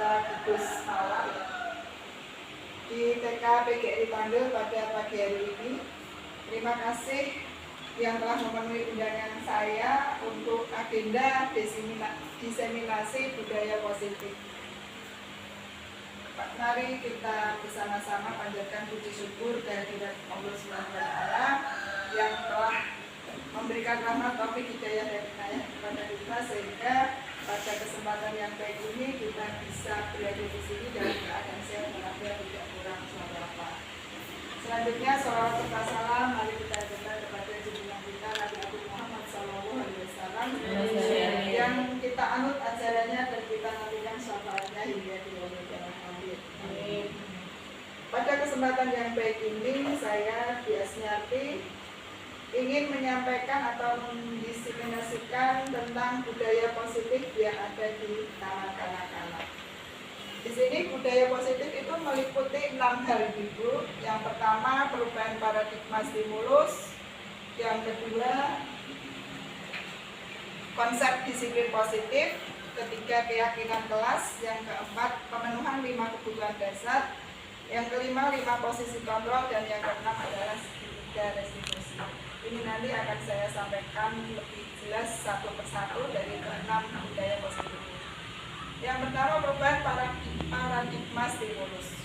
sekaligus malam di TK PGRI Tanggel pada pagi hari ini. Terima kasih yang telah memenuhi undangan saya untuk agenda diseminasi budaya positif. Mari kita bersama-sama panjatkan puji syukur kehadirat Allah Subhanahu wa Ta'ala yang telah memberikan rahmat, taufik, hidayah dan inayah kepada kita sehingga pada kesempatan yang baik ini kita bisa berada di sini dalam keadaan sehat walafiat, tidak kurang suatu apa. Selanjutnya sholawat serta salam mari kita aturkan kepada junjungan kita Nabi Muhammad SAW yang kita anut ajarannya dan kita nantikan syafaatnya hingga di yaumil qiyamah. Pada kesempatan yang baik ini saya Biasnyati ingin menyampaikan atau mendiseminasikan tentang budaya positif yang ada di tangan kanak-kanak. Di sini budaya positif itu meliputi 6 hal itu. Yang pertama perubahan paradigma stimulus, yang kedua konsep disiplin positif, ketiga keyakinan kelas, yang keempat pemenuhan 5 kebutuhan dasar, yang kelima 5 posisi kontrol, dan yang keenam adalah segitiga restitusi. Ini nanti akan saya sampaikan lebih jelas satu persatu dari ke-6 budaya positif. Yang pertama perubahan paradigma stimulus.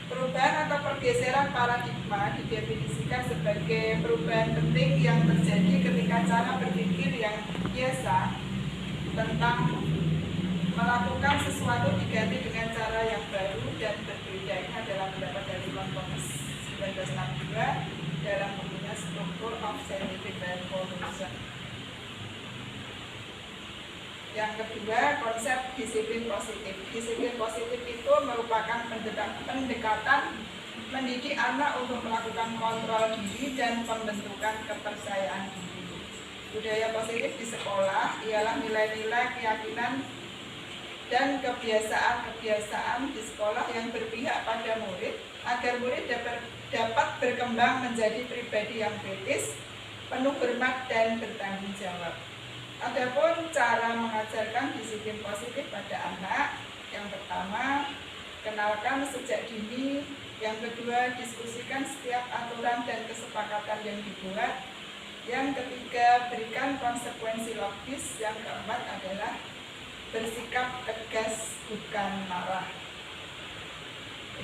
Perubahan atau pergeseran paradigma didefinisikan sebagai perubahan penting yang terjadi ketika cara berpikir yang biasa tentang melakukan sesuatu diganti dengan cara yang baru dan berbeda. Ini adalah pendapat dari Longbox 1962 dalam bukunya Structure of Scientific Revolution. Yang kedua, konsep disiplin positif. Disiplin positif itu merupakan pendekatan mendidik anak untuk melakukan kontrol diri dan pembentukan kepercayaan diri. Budaya positif di sekolah ialah nilai-nilai, keyakinan, dan kebiasaan-kebiasaan di sekolah yang berpihak pada murid agar murid dapat berkembang menjadi pribadi yang kritis, penuh hormat dan bertanggung jawab. Adapun cara mengajarkan disiplin positif pada anak, yang pertama, kenalkan sejak dini. Yang kedua, diskusikan setiap aturan dan kesepakatan yang dibuat. Yang ketiga, berikan konsekuensi logis. Yang keempat adalah bersikap tegas bukan marah.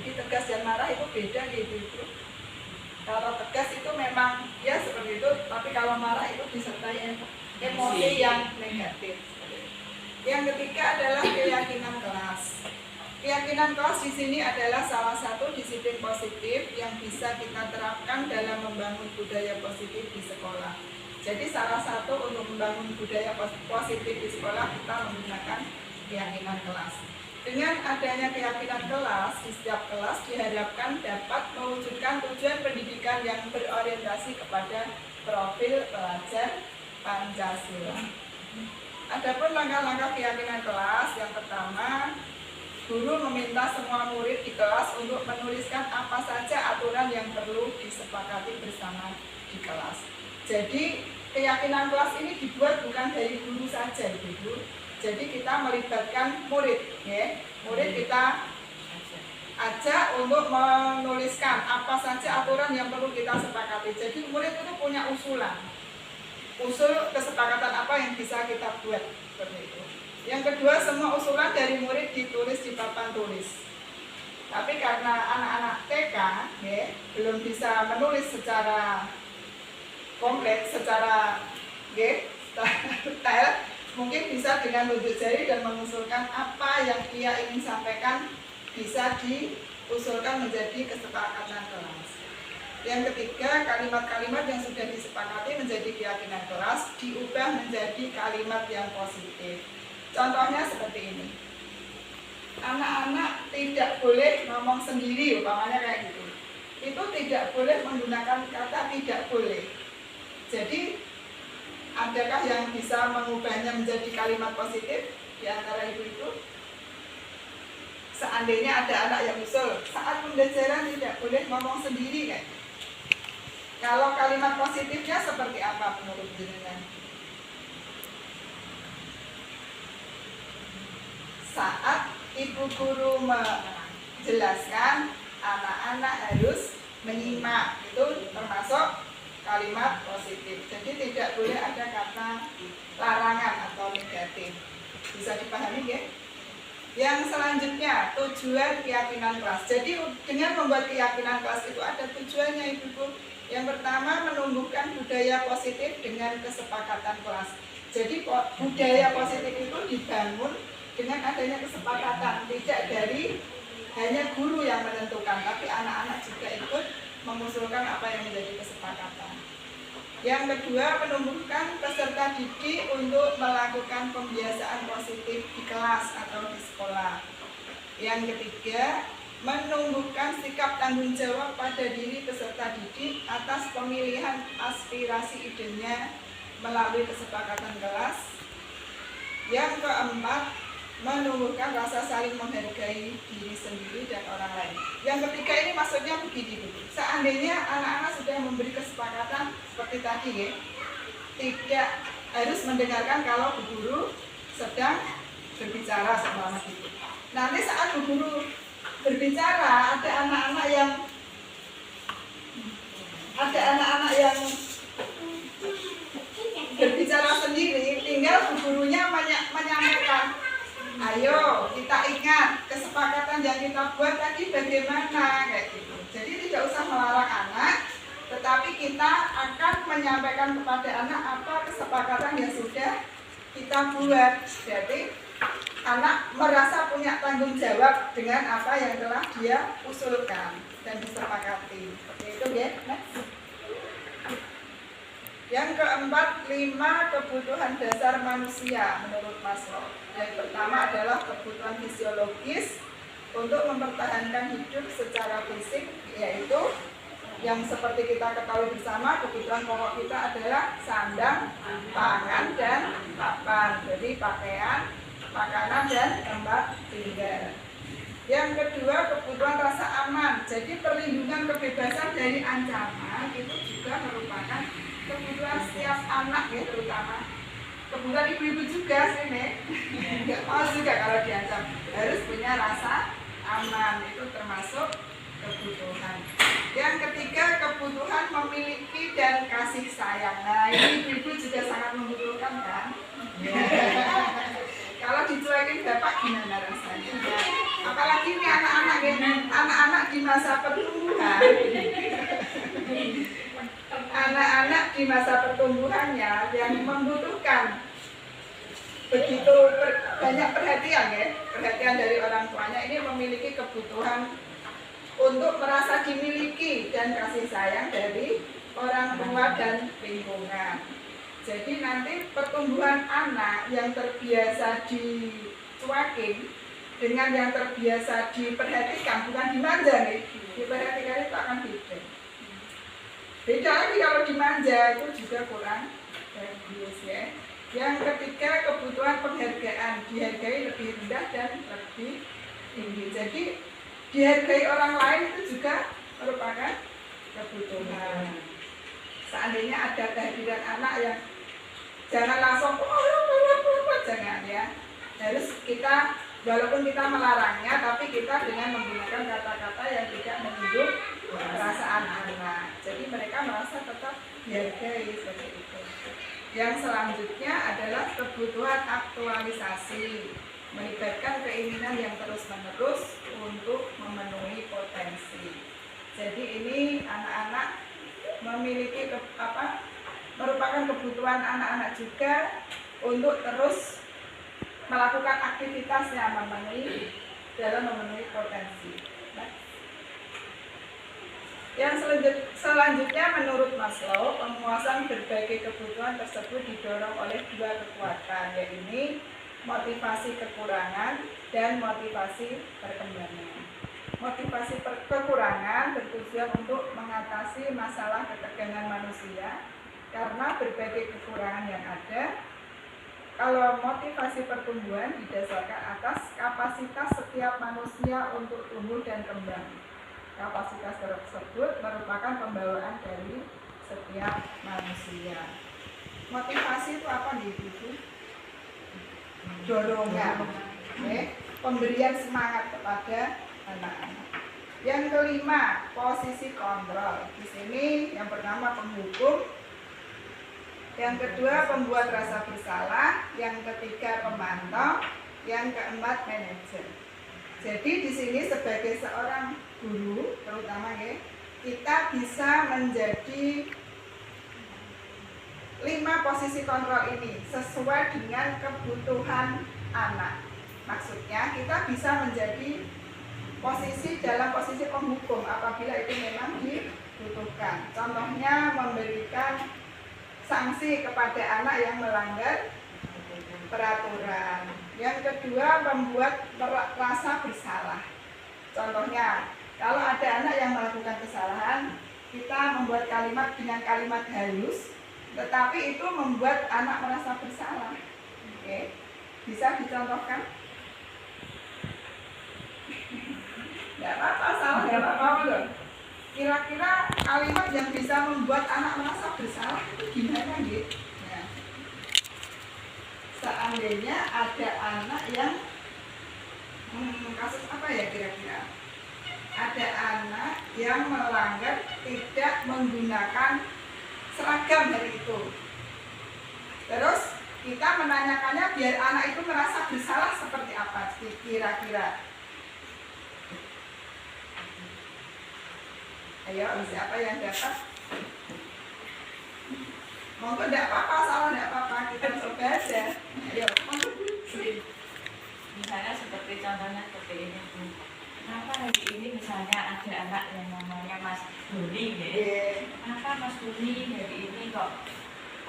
Jadi tegas dan marah itu beda gitu. Kalau tegas itu memang ya seperti itu, tapi kalau marah itu disertai emosi yang negatif. Yang ketiga adalah keyakinan kelas. Keyakinan kelas di sini adalah salah satu disiplin positif yang bisa kita terapkan dalam membangun budaya positif di sekolah. Jadi salah satu untuk membangun budaya positif di sekolah kita menggunakan keyakinan kelas. Dengan adanya keyakinan kelas di setiap kelas diharapkan dapat mewujudkan tujuan pendidikan yang berorientasi kepada profil pelajar Pancasila. Adapun langkah-langkah keyakinan kelas, yang pertama, guru meminta semua murid di kelas untuk menuliskan apa saja aturan yang perlu disepakati bersama di kelas. Jadi keyakinan kelas ini dibuat bukan dari guru saja, gitu. Jadi kita melibatkan murid, ya. Murid kita ajak untuk menuliskan apa saja aturan yang perlu kita sepakati. Jadi murid itu punya usul kesepakatan apa yang bisa kita buat seperti itu. Yang kedua, semua usulan dari murid ditulis di papan tulis. Tapi karena anak-anak TK ya, belum bisa menulis secara kompleks, secara detail, mungkin bisa dengan nunjuk jari dan mengusulkan apa yang ia ingin sampaikan bisa diusulkan menjadi kesepakatan kelas. Yang ketiga, kalimat-kalimat yang sudah disepakati menjadi keyakinan kelas diubah menjadi kalimat yang positif. Contohnya seperti ini. Anak-anak tidak boleh ngomong sendiri, umpamanya kayak gitu. Itu tidak boleh menggunakan kata tidak boleh. Jadi, adakah yang bisa mengubahnya menjadi kalimat positif di antara ibu-ibu? Seandainya ada anak yang usul, saat pembelajaran tidak boleh ngomong sendiri kayak gitu. Kalau kalimat positifnya seperti apa menurut jenengan? Saat Ibu guru menjelaskan, anak-anak harus menyimak. Itu termasuk kalimat positif. Jadi tidak boleh ada kata larangan atau negatif. Bisa dipahami ya? Yang selanjutnya, tujuan keyakinan kelas. Jadi dengan membuat keyakinan kelas itu ada tujuannya, Ibu. Yang pertama, menumbuhkan budaya positif dengan kesepakatan kelas. Jadi budaya positif itu dibangun dengan adanya kesepakatan, tidak dari hanya guru yang menentukan, tapi anak-anak juga ikut mengusulkan apa yang menjadi kesepakatan. Yang kedua, menumbuhkan peserta didik untuk melakukan pembiasaan positif di kelas atau di sekolah. Yang ketiga, menumbuhkan sikap tanggung jawab pada diri peserta didik atas pemilihan aspirasi idenya melalui kesepakatan kelas. Yang keempat, menumbuhkan rasa saling menghargai diri sendiri dan orang lain. Yang ketiga ini maksudnya begini, seandainya anak-anak sudah memberi kesepakatan seperti tadi ya, tidak harus mendengarkan kalau bu guru sedang berbicara selama itu. Nanti saat bu guru berbicara ada anak-anak yang berbicara sendiri, tinggal bu gurunya menyampaikan, ayo kita ingat kesepakatan yang kita buat tadi bagaimana, kayak gitu. Jadi tidak usah melarang anak, tetapi kita akan menyampaikan kepada anak apa kesepakatan yang sudah kita buat. Jadi anak merasa punya tanggung jawab dengan apa yang telah dia usulkan dan disepakati. Seperti itu ya. Yang keempat, 5 kebutuhan dasar manusia menurut Maslow. Yang pertama adalah kebutuhan fisiologis untuk mempertahankan hidup secara fisik, yaitu yang seperti kita ketahui bersama, kebutuhan pokok kita adalah sandang, pangan, dan papan. Jadi pakaian, makanan, dan tempat tinggal. Yang kedua, kebutuhan rasa aman. Jadi perlindungan kebebasan dari ancaman itu juga merupakan kebutuhan setiap anak ya, terutama kebutuhan ibu-ibu juga sih nih. Nggak mau juga kalau diancam, harus punya rasa aman, itu termasuk kebutuhan. Yang ketiga, kebutuhan memiliki dan kasih sayang. Nah ini ibu-ibu juga sangat membutuhkan kan. Kalau dicuekin bapak gimana rasanya? Apalagi ini anak-anak di masa pertumbuhan. Anak-anak di masa pertumbuhannya yang membutuhkan begitu banyak perhatian ya, perhatian dari orang tuanya, ini memiliki kebutuhan untuk merasa dimiliki dan kasih sayang dari orang tua dan lingkungan. Jadi nanti pertumbuhan anak yang terbiasa dicuekin dengan yang terbiasa diperhatikan, bukan dimanja nih, diperhatikan itu akan beda. Beda lagi kalau dimanja, itu juga kurang bagus ya. Yang ketiga, kebutuhan penghargaan, dihargai lebih rendah dan lebih tinggi. Jadi dihargai orang lain itu juga merupakan kebutuhan. Seandainya ada kehadiran anak yang jangan langsung jangan ya. Harus kita, walaupun kita melarangnya, tapi kita dengan menggunakan kata-kata yang tidak menyinggung perasaan anak. Jadi mereka merasa tetap dihargai seperti itu. Yang selanjutnya adalah kebutuhan aktualisasi, melibatkan keinginan yang terus-menerus untuk memenuhi potensi. Jadi ini anak-anak memiliki merupakan kebutuhan anak-anak juga untuk terus melakukan aktivitasnya dalam memenuhi potensi. Yang selanjutnya menurut Maslow, pemuasan berbagai kebutuhan tersebut didorong oleh 2 kekuatan, yaitu motivasi kekurangan dan motivasi perkembangan. Motivasi kekurangan bertujuan untuk mengatasi masalah ketegangan manusia karena berbagai kekurangan yang ada. Kalau motivasi pertumbuhan didasarkan atas kapasitas setiap manusia untuk tumbuh dan kembang. Kapasitas tersebut merupakan pembawaan dari setiap manusia. Motivasi itu apa nih, Ibu? Dorongan. pemberian semangat kepada anak-anak. Yang kelima, posisi kontrol. Di sini yang pertama penghukum, yang kedua pembuat rasa bersalah, yang ketiga pemantau, yang keempat manajer. Jadi di sini sebagai seorang guru, terutama ya, kita bisa menjadi 5 posisi kontrol ini sesuai dengan kebutuhan anak. Maksudnya kita bisa menjadi dalam posisi penghukum apabila itu memang dibutuhkan. Contohnya memberikan sanksi kepada anak yang melanggar peraturan. Yang kedua, membuat rasa bersalah. Contohnya, kalau ada anak yang melakukan kesalahan, kita membuat kalimat dengan kalimat halus, tetapi itu membuat anak merasa bersalah. Oke, bisa dicontohkan? Tidak apa-apa, salah tidak apa-apa loh. Kira-kira kalimat yang bisa membuat anak merasa bersalah itu gimana gitu? Nah, seandainya ada anak yang kasus apa ya kira-kira? Ada anak yang melanggar tidak menggunakan seragam hari itu. Terus kita menanyakannya biar anak itu merasa bersalah seperti apa kira-kira? Ayo, siapa yang dapat? Monggo, tidak apa-apa, salah tidak apa-apa, kita coba aja. Ayo, misalnya seperti contohnya seperti ini. Kenapa hari ini misalnya ada anak yang namanya Mas Doni ya? Kenapa Mas Doni hari ini kok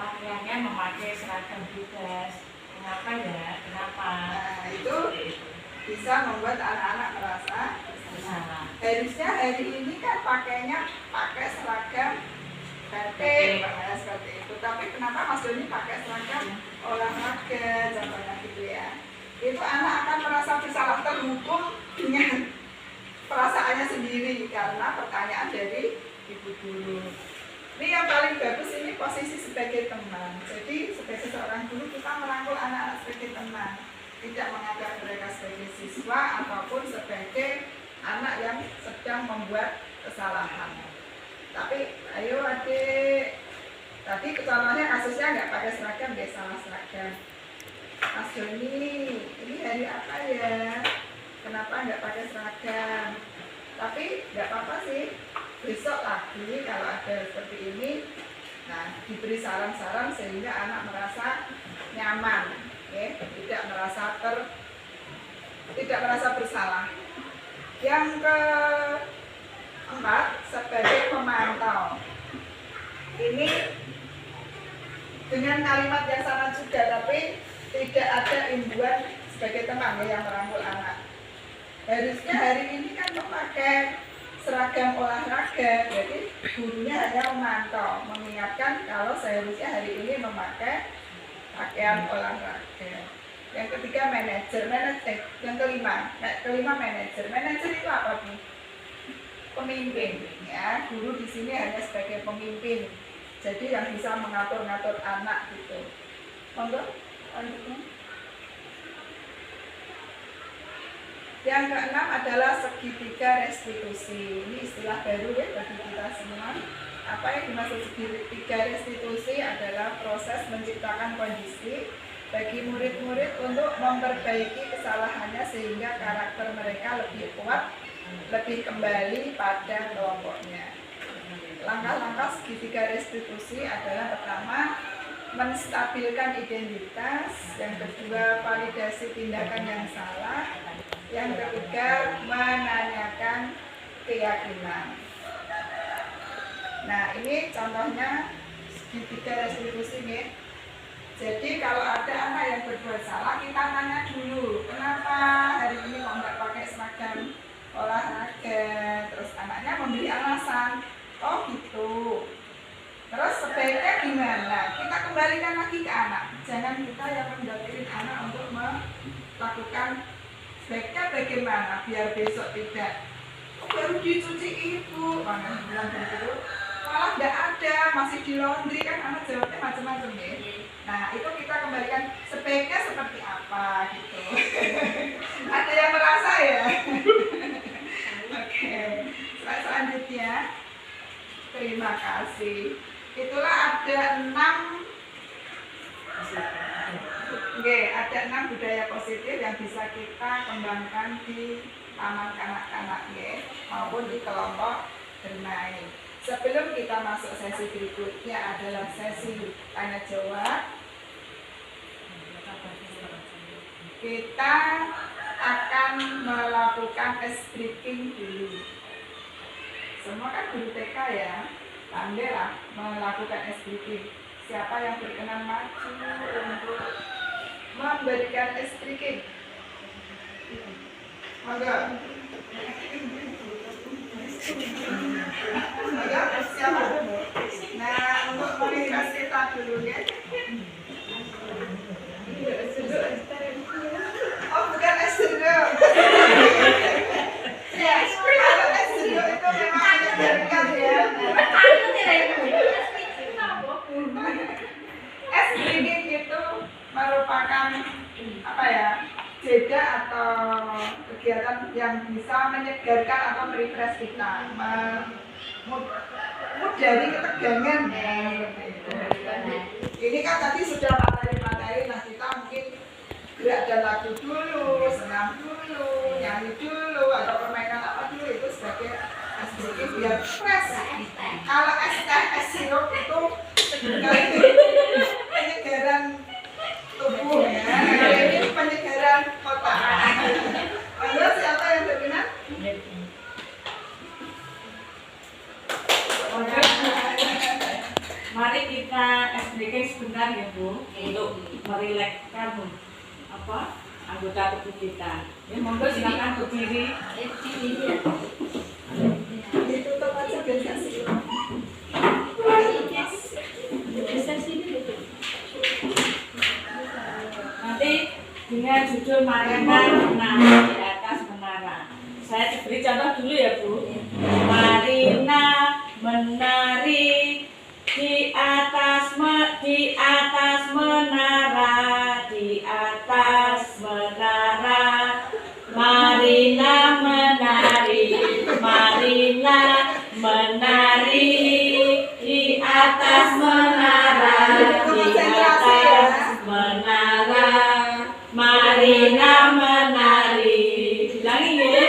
pakaiannya memakai seragam tugas? Kenapa ya? Kenapa? Nah, itu bisa membuat anak-anak merasa bersalah. Harusnya hari ini kan pakai seragam batik, seperti itu. Tapi kenapa Mas Doni pakai seragam olahraga, contohnya gitu ya? Itu anak akan merasa bersalah, terhukum dengan perasaannya sendiri karena pertanyaan dari ibu guru. Ini yang paling bagus ini posisi sebagai teman. Jadi sebagai seorang guru kita merangkul anak-anak sebagai teman, tidak menganggap mereka sebagai siswa ataupun sebagai anak yang sedang membuat kesalahan. Tapi ayo adik, tadi contohnya kasusnya nggak pakai seragam, dia salah seragam. Mas Doni, ini hari apa ya? Kenapa nggak pakai seragam? Tapi nggak apa-apa sih, besok lagi kalau ada seperti ini, nah diberi saran-saran sehingga anak merasa nyaman, tidak merasa bersalah. Yang keempat, sebagai pemantau. Ini dengan kalimat yang sama juga, tapi tidak ada imbuhan sebagai teman yang merangkul anak. Harusnya hari ini kan memakai seragam olahraga, jadi gurunya hanya memantau, mengingatkan kalau seharusnya hari ini memakai pakaian olahraga. Yang ketiga manajer, yang kelima manajer. Manajer itu apa nih? Pemimpin, ya. Guru di sini hanya sebagai pemimpin, jadi yang bisa mengatur-ngatur anak gitu. Monggo, lanjutnya. Yang keenam adalah segitiga restitusi. Ini istilah baru ya bagi kita semua. Apa yang dimaksud segitiga restitusi adalah proses menciptakan kondisi bagi murid-murid untuk memperbaiki kesalahannya sehingga karakter mereka lebih kuat, lebih kembali pada kelompoknya. Langkah-langkah segitiga restitusi adalah pertama, menstabilkan identitas, yang kedua, validasi tindakan yang salah, yang ketiga, menanyakan keyakinan. Nah, ini contohnya segitiga restitusi nih. Jadi kalau ada anak yang berbuat salah, kita tanya dulu, kenapa hari ini kok nggak pakai seragam olahraga? Terus anaknya memberi alasan, oh gitu. Terus sebaiknya gimana? Kita kembalikan lagi ke anak. Jangan kita yang mendokterin anak untuk melakukan sebaiknya bagaimana biar besok tidak. Oh, baru dicuci ibu, mana bilang begitu. Malah nggak ada, masih di laundry, kan anak jawabnya macam-macam ya. Nah itu kita kembalikan sebaiknya seperti apa gitu. Ada yang komunikasi. Itulah ada 6 ada 6 budaya positif yang bisa kita kembangkan di taman kanak-kanak maupun di kelompok bermain. Sebelum kita masuk sesi berikutnya adalah sesi tanya jawab, kita akan melakukan ice breaking dulu. Semua kan guru TK ya, pandailah melakukan ice breaking. Siapa yang berkenan maju untuk memberikan ice breaking? Monggo. Monggo, siapa? Nah, untuk mengingat kita dulu ya. Oh, bukan es jeruk. Ya, kalau es jeruk itu memang menyegarkan ya. Es breaking itu merupakan apa ya? Jeda atau kegiatan yang bisa menyegarkan atau merefresh kita, dari ketegangan. Ini kan tadi sudah materi-materi, nah kita mungkin gerak dan lagu dulu, senam dulu, nyanyi dulu, atau permainan apa dulu itu sebagai es breaking biar fresh. Kalau es teh, es sirup itu penyegaran tubuh ya. Ini penyegaran otak. Lalu siapa yang berkenan? Mari kita breaking sebentar ya Bu, untuk merilekskan anggota tubuh kita. Ya, monggo silakan berdiri. Ditutup aja biar sih. Nanti dengan judul Marina menari di atas menara. Saya beri contoh dulu ya Bu. Marina menari di atas menara, di atas menara. Marina menari, Marina menari di atas menara, di atas menara. Marina menari. Ulangi ya.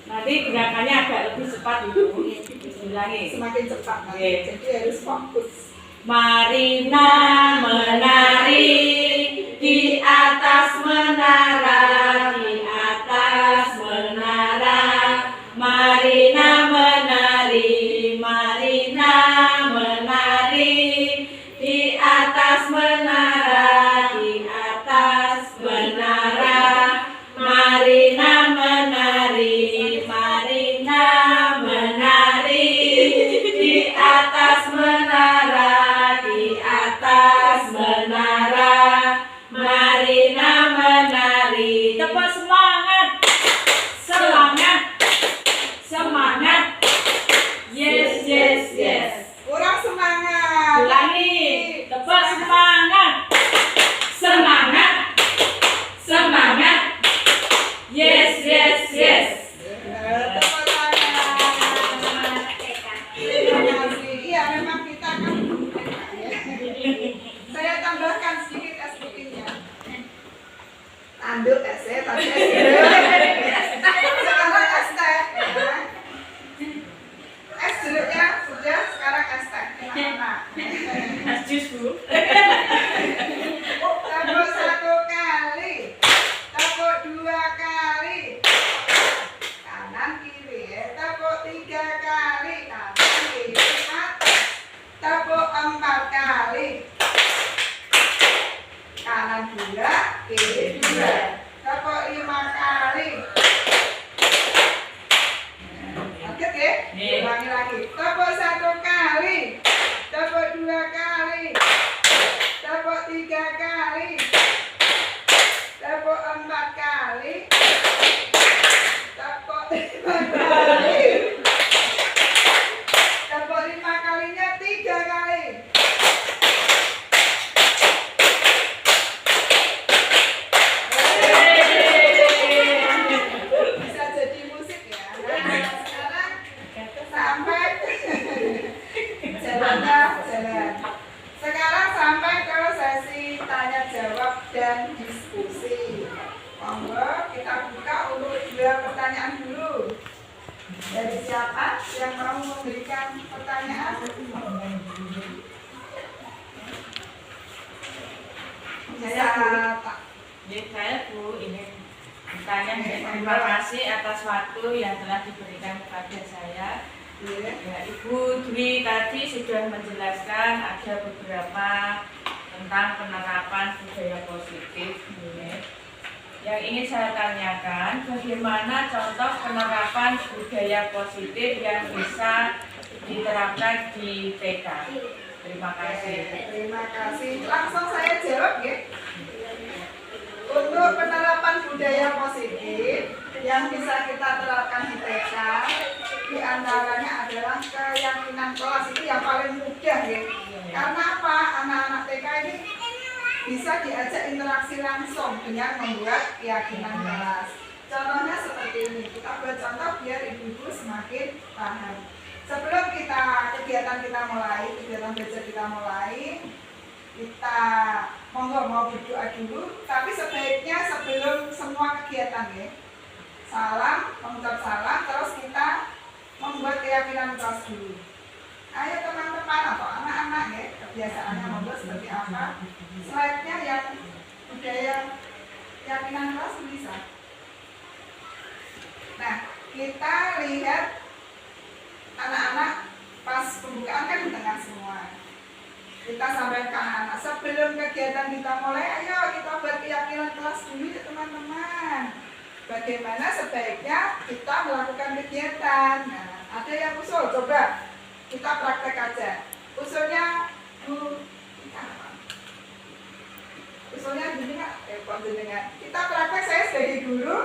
Nanti gerakannya agak lebih cepat Ibu. Ulangi. Semakin cepat jadi harus fokus. Marina menari di atas menara, di atas menara. Marina menari, Marina menari di atas menara, di atas menara. Marina menari, Marina menari di atas menara, di atas menara. Marina menari. Tepat semangat, semangat, semangat. Yes, yes, yes. Kurang semangat. Ulangi, tepat semangat, semangat, semangat. Yes, yes, yes. Tepuk tangan. Terima kasih. Iya, memang kita kan. Saya tambahkan sedikit es bikinnya. Tanduk esnya, tapi es sekarang es teh. Ya. Es jeruknya sudah, sekarang es teh. Enak. Es jus Bu. Tepuk 1 kali, tepuk 2 kali, kanan kiri, tepuk 3 kali, kanan kiri atas, tepuk 4 kali, kanan 2, kiri 2, tepuk 5 kali, yang mau memberikan pertanyaan? Bisa tak? Saya Bu, ini bertanya, terima kasih atas waktu yang telah diberikan kepada saya. Ya, Ibu Dwi tadi sudah menjelaskan ada beberapa tentang penerapan budaya positif. Yang ingin saya tanyakan, bagaimana contoh penerapan budaya positif yang bisa diterapkan di TK? Terima kasih. Terima kasih. Langsung saya jawab ya. Untuk penerapan budaya positif yang bisa kita terapkan di TK, di antaranya adalah keyakinan kelas. Itu yang paling mudah ya. Karena apa? Anak-anak TK ini bisa diajak interaksi langsung dengan membuat keyakinan kelas. Contohnya seperti ini, kita buat contoh biar ibu-ibu semakin paham. Sebelum kegiatan belajar kita mulai, kita mau berdoa dulu, tapi sebaiknya sebelum semua kegiatan ya, mengucap salam, terus kita membuat keyakinan kelas dulu. Ayo teman-teman atau anak-anak ya, kebiasaannya membuat seperti apa? Slide-nya yang budaya keyakinan kelas bisa. Nah, kita lihat anak-anak pas pembukaan kan di tengah semua. Kita sampaikan anak sebelum kegiatan kita mulai, ayo kita buat keyakinan kelas dulu ya teman-teman. Bagaimana sebaiknya kita melakukan kegiatan? Nah, ada yang usul, coba kita praktek aja. Usulnya gini nggak? Kita praktek, saya sebagai guru,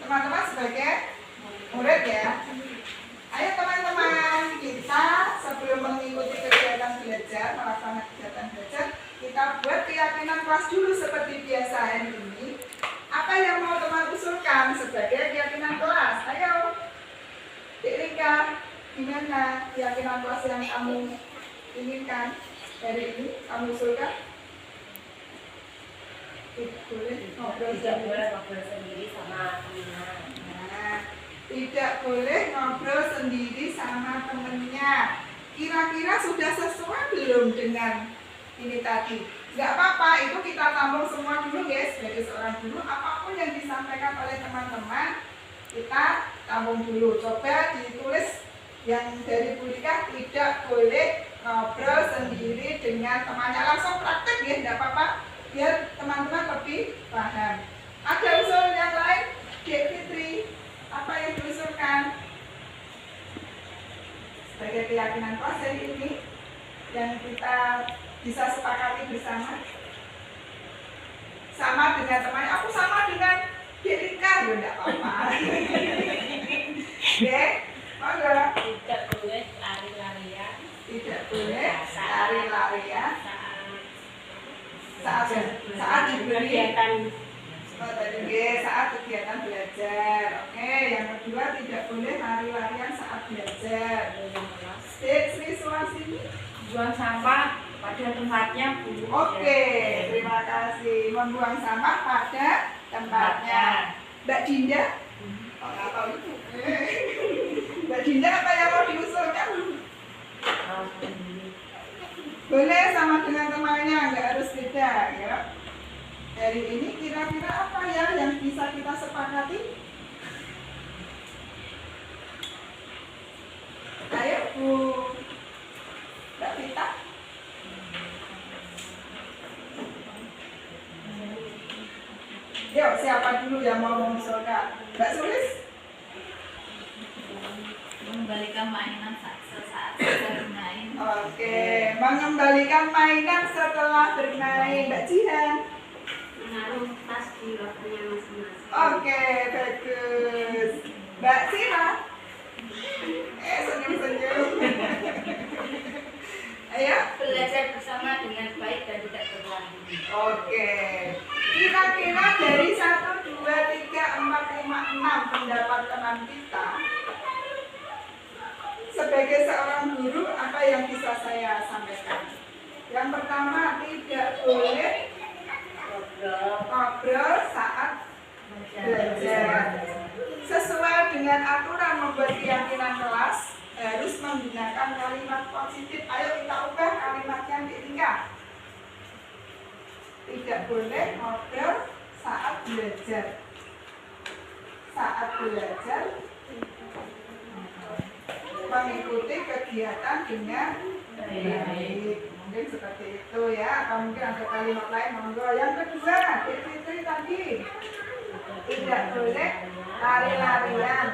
teman-teman sebagai murid ya. Ayo teman-teman, kita sebelum mengikuti kegiatan belajar, melaksanakan kegiatan belajar, kita buat keyakinan kelas dulu seperti biasa hari ini. Apa yang mau teman usulkan sebagai keyakinan kelas? Ayo, Dik Rika, gimana keyakinan kelas yang kamu inginkan hari ini? Kamu usulkan? Tidak boleh ngobrol sendiri sama temennya. Nah, tidak boleh ngobrol sendiri sama temennya. Kira-kira sudah sesuai belum dengan ini tadi? Nggak apa-apa, itu kita tampung semua dulu guys. Sebagai seorang guru, apapun yang disampaikan oleh teman-teman, kita tampung dulu. Coba ditulis yang dari Bu Rika, tidak boleh ngobrol sendiri dengan temannya. Langsung praktek ya, nggak apa-apa, biar teman-teman lebih paham. Ada usul yang lain? Dek Fitri, apa yang diusulkan sebagai keyakinan kelas hari ini yang kita bisa sepakati bersama? Sama dengan temannya, aku sama dengan Dek Rika, ya enggak apa-apa. Dek, monggo. Tidak boleh lari-larian. Tidak boleh lari-larian saat diberi kegiatan. Saat kegiatan belajar. Oke, yang kedua tidak boleh lari-larian saat belajar. Dek Sri Suwasini, Buang sampah pada tempatnya, Bu. oke, terima kasih. Membuang sampah pada tempatnya. Mbak Dinda? Oh, nggak tahu itu. Mbak Dinda, apa yang mau diusulkan? Boleh sama dengan temannya, nggak harus beda ya. Dari ini kira-kira apa ya yang bisa kita sepakati? Ayo Bu Mbak Vita. Yuk, siapa dulu yang mau mengusulkan? Mbak Sulis? Mengembalikan mainan sesaat bermain. Oke, mengembalikan mainan setelah bermain. Mbak Jihan? Menaruh tas di lokernya masing-masing. Oke, bagus. Mbak Sila? Senyum-senyum. Ayo. Belajar bersama dengan baik dan tidak berlalu. Oke. Kira-kira dari 1, 2, 3, 4, 5, 6 pendapat teman kita, sebagai seorang guru, apa yang bisa saya sampaikan? Yang pertama, tidak boleh ngobrol saat belajar. Sesuai dengan aturan membuat keyakinan kelas, harus menggunakan kalimat positif. Ayo kita ubah kalimatnya Tika. Tidak boleh ngobrol saat belajar. Saat belajar mengikuti kegiatan dengan baik. Mungkin seperti itu ya, atau mungkin ada kalimat lain, monggo. Yang kedua, Fitri tadi tidak boleh lari-larian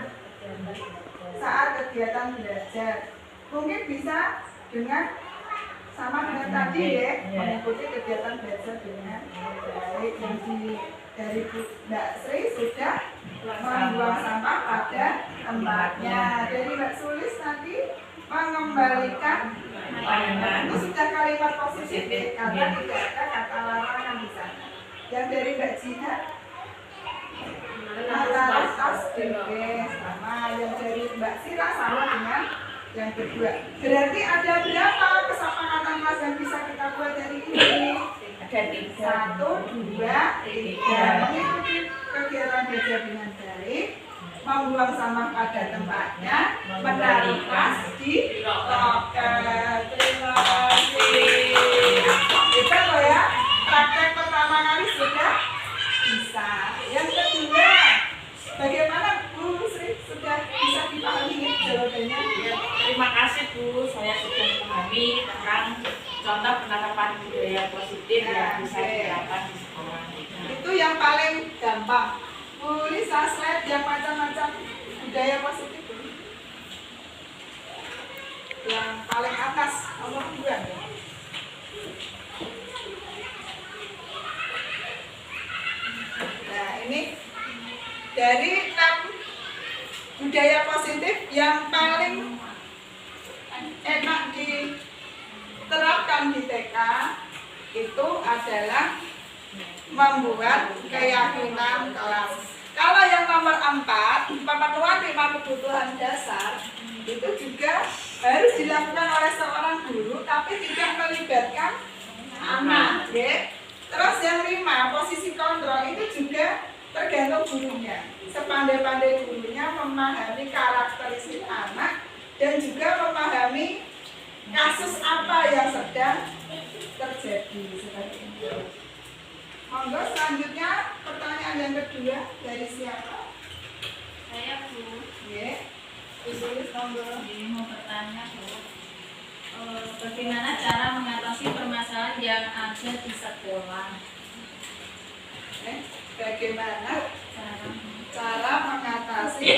saat kegiatan belajar. Mungkin bisa dengan sama dengan tadi ya, mengikuti kegiatan belajar dengan baik. Yang dari Mbak Sri sudah membuang sampah pada tempatnya. Dari Mbak Sulis tadi mengembalikan itu sudah kalimat positif karena tidak ada kata larangan di sana. Yang dari Mbak Cina menaruh tas sama. Yang dari Mbak Sira sama dengan yang kedua. Berarti ada berapa kesepakatan kelas yang bisa kita buat dari ini? Ada 1, 2, 3. Mengikuti kegiatan belajar dengan baik, membuang sampah pada tempatnya, menaruh tas di loker. Terima kasih. Bisa loh ya, praktek pertama kali sudah bisa. Yang kedua, bagaimana Bu Sri, sudah bisa dipahami jawabannya? Terima kasih Bu, saya sudah memahami tentang contoh penerapan budaya positif yang bisa diterapkan di sekolah. Itu yang paling gampang. Bu Lisa, slide yang macam-macam budaya positif. Yang paling atas nomor 2. Nah ini dari 6 budaya positif yang paling enak diterapkan di TK itu adalah membuat keyakinan kelas. Kalau yang nomor 4, pemenuhan 5 kebutuhan dasar, itu juga harus dilakukan oleh seorang guru, tapi tidak melibatkan anak. Ya. Terus yang 5, posisi kontrol itu juga tergantung gurunya. Sepandai-pandai gurunya memahami karakteristik anak dan juga memahami kasus apa yang sedang terjadi seperti itu. Monggo selanjutnya pertanyaan yang kedua dari siapa? Saya Bu. Ya. Tulis monggo. Ini mau bertanya Bu. Bagaimana cara mengatasi permasalahan yang ada di sekolah? Bagaimana cara mengatasi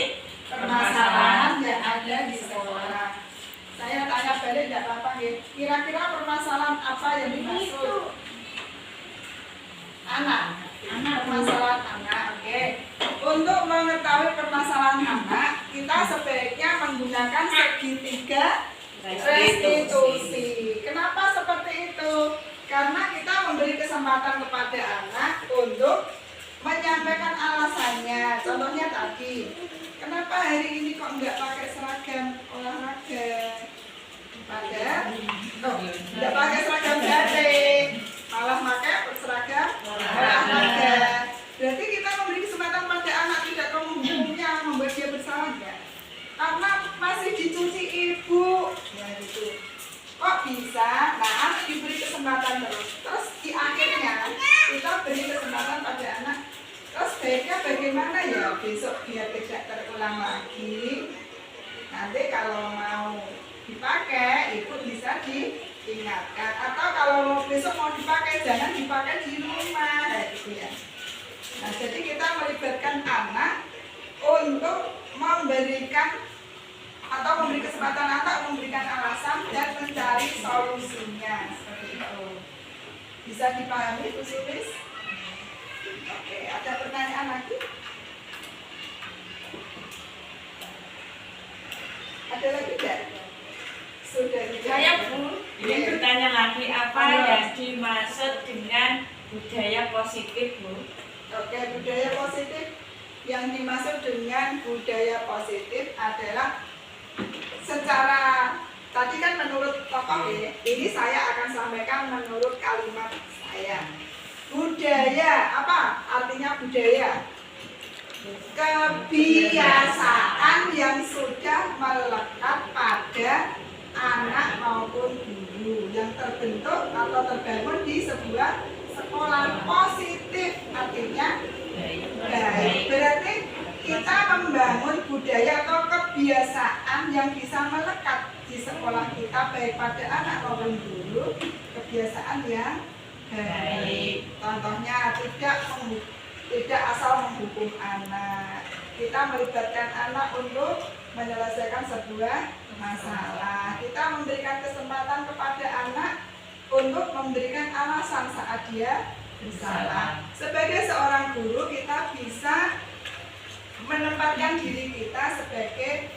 permasalahan yang ada di sekolah? Saya tanya balik tidak apa-apa ya. Kira-kira permasalahan apa yang dimaksud? Anak, permasalahan anak. Oke. Untuk mengetahui permasalahan anak, kita sebaiknya menggunakan segitiga restitusi. Kenapa seperti itu? Karena kita memberi kesempatan kepada anak untuk menyampaikan alasannya. Contohnya tadi, kenapa hari ini kok nggak pakai seragam olahraga? Padahal, nggak pakai seragam batik, malah pakai seragam olahraga. Berarti kita memberi kesempatan pada anak, tidak menghukumnya, membuat dia bersalah ya. Karena masih dicuci ibu, ya gitu. Kok bisa? Nah, anak diberi kesempatan terus di akhirnya kita beri kesempatan pada anak. Terus baiknya bagaimana ya besok biar tidak terulang lagi. Nanti kalau mau dipakai, ibu bisa diingatkan. Atau kalau besok mau dipakai, jangan dipakai di rumah, gitu ya. Nah, jadi kita melibatkan anak untuk memberikan atau memberi kesempatan anak memberikan alasan dan mencari solusinya seperti itu. Bisa dipahami Bu Sulis? Oke, ada pertanyaan lagi? Ada lagi tidak? Sudah tidak? Saya Bu, ingin bertanya lagi apa yang dimaksud dengan budaya positif Bu? Oke, budaya positif yang dimaksud dengan budaya positif adalah secara tadi kan menurut tokoh ya, ini saya akan sampaikan menurut kalimat saya. Budaya, apa artinya budaya? kebiasaan yang sudah melekat pada anak maupun guru yang terbentuk atau terbangun di sebuah sekolah positif, artinya baik. Berarti kita membangun budaya atau kebiasaan yang bisa melekat di sekolah kita baik pada anak maupun guru, kebiasaan yang baik. Contohnya tidak asal menghukum anak. Kita melibatkan anak untuk menyelesaikan sebuah masalah. Kita memberikan kesempatan kepada anak untuk memberikan alasan saat dia bersalah. Sebagai seorang guru, kita bisa menempatkan diri kita sebagai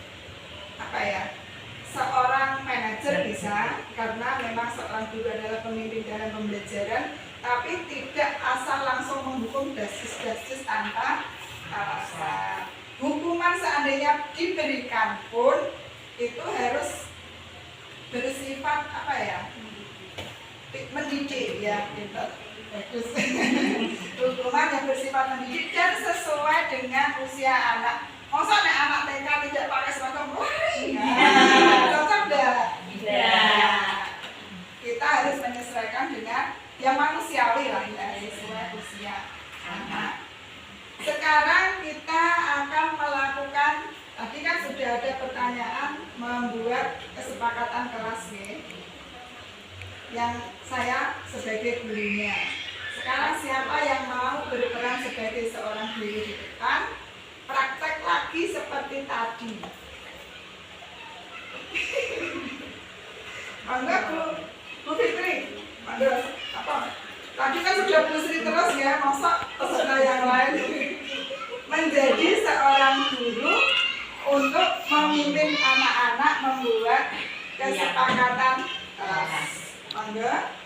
seorang manajer bisa, karena memang seorang guru adalah pemimpin dalam pembelajaran, tapi tidak asal langsung menghukum dasis-dasis tanpa alasan. Hukuman seandainya diberikan pun itu harus bersifat mendidik ya, bagus. Hukuman yang bersifat mendidik dan sesuai dengan usia anak. Masa anak TK tidak pakai seragam, cocok enggak? Tidak. Kita harus menyesuaikan dengan yang manusiawi lah ya, sesuai usia anak. Sekarang kita akan melakukan, tadi kan sudah ada pertanyaan membuat kesepakatan kelas ya, yang saya sebagai gurunya. Sekarang siapa yang mau berperan sebagai seorang guru di depan? Praktek lagi seperti tadi. Mangga Bu Fitri, mangga apa? Tadi kan sudah Bu Sri terus ya, masa peserta yang lain menjadi seorang guru untuk memimpin anak-anak membuat kesepakatan kelas. Mangga,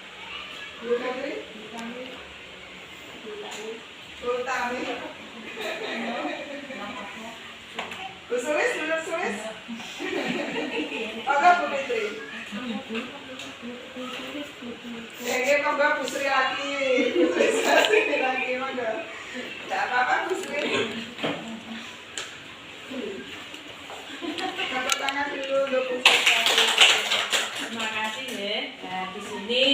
Bu Fitri, Bu Tami, Bu Sulis, Bu Sulis, mangga Bu Fitri. Oke, monggo Bu Sri lagi. Bu Sri lagi, monggo. Tidak apa-apa Bu Sri. Tepuk tangan dulu untuk Bu Sri. Terima kasih ya. Nah, di sini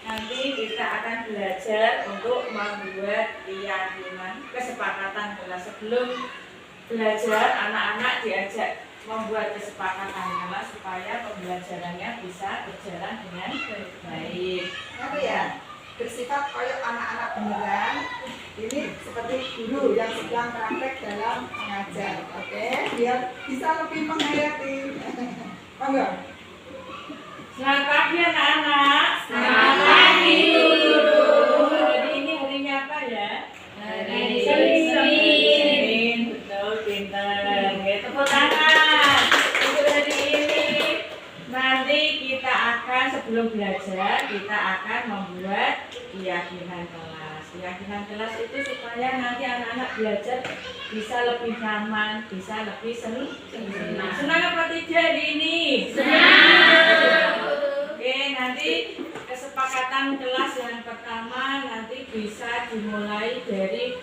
nanti kita akan belajar untuk membuat keyakinan kesepakatan kelas. Sebelum belajar, anak-anak diajak membuat kesepakatan kelas supaya pembelajarannya bisa berjalan dengan baik. Apa ya? Bersifat koyok anak-anak beneran. Ini seperti guru yang sedang praktek dalam mengajar. Oke, biar bisa lebih menghayati. Monggo. Selamat pagi anak-anak. Selamat pagi, Guru. Jadi ini harinya apa ya? Hari Senin. Betul, pintar. Tepuk tangan. Untuk hari ini nanti kita akan sebelum belajar kita akan membuat keyakinan kelas. Keyakinan kelas itu supaya nanti anak-anak belajar bisa lebih nyaman, bisa lebih senang. Senang apa tidak hari ini? Senang. Oke, nanti kesepakatan kelas yang pertama nanti bisa dimulai dari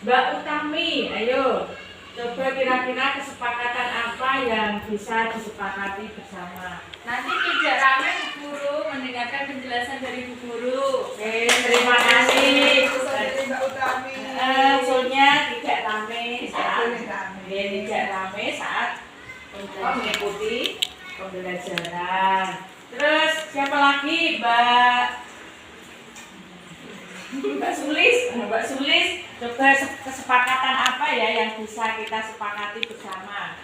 Mbak Utami. Ayo, coba kira-kira kesepakatan apa yang bisa disepakati bersama. Nanti tidak rame Bu Guru mendengarkan penjelasan dari Bu Guru. Oke, terima kasih. Dari Mbak Utami. Soalnya tidak rame saat Rame. tidak rame saat mengikuti pembelajaran. Terus siapa lagi, Mbak Sulis? Mbak Sulis, coba kesepakatan apa ya yang bisa kita sepakati bersama?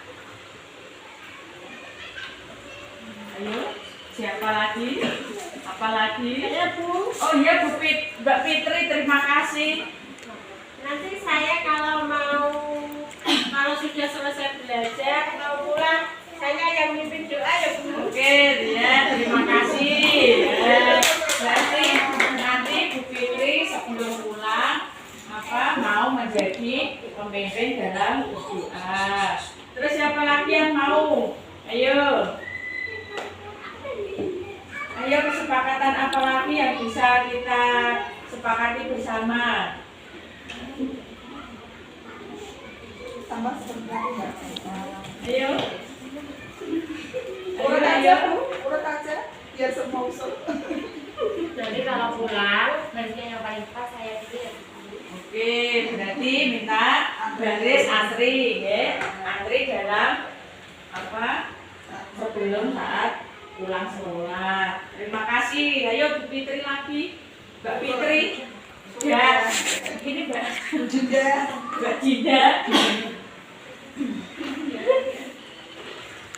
Ayo, siapa lagi? Apa lagi? Ya, Bu. Oh iya, Mbak Fitri, terima kasih. Nanti saya kalau sudah selesai belajar mau pulang, saya yang memimpin doa ya, Bu. Oke, ya, terima kasih. Berarti nanti Bu Fitri sebelum pulang mau menjadi pemimpin dalam doa. Terus siapa lagi yang mau? Ayo. Ayo, kesepakatan apa lagi yang bisa kita sepakati bersama? sama seperti aku nggak? Ayo. Urut aja Bu, urut aja biar semua usul. Jadi kalau pulang nanti yang paling pas saya pilih. Oke, berarti minta baris antri, ya. Antri dalam apa? Sebelum saat pulang sekolah. Terima kasih. Ayo Bu Fitri lagi. Mbak Fitri. Ya, ini Mbak Jinda. Mbak Jinda.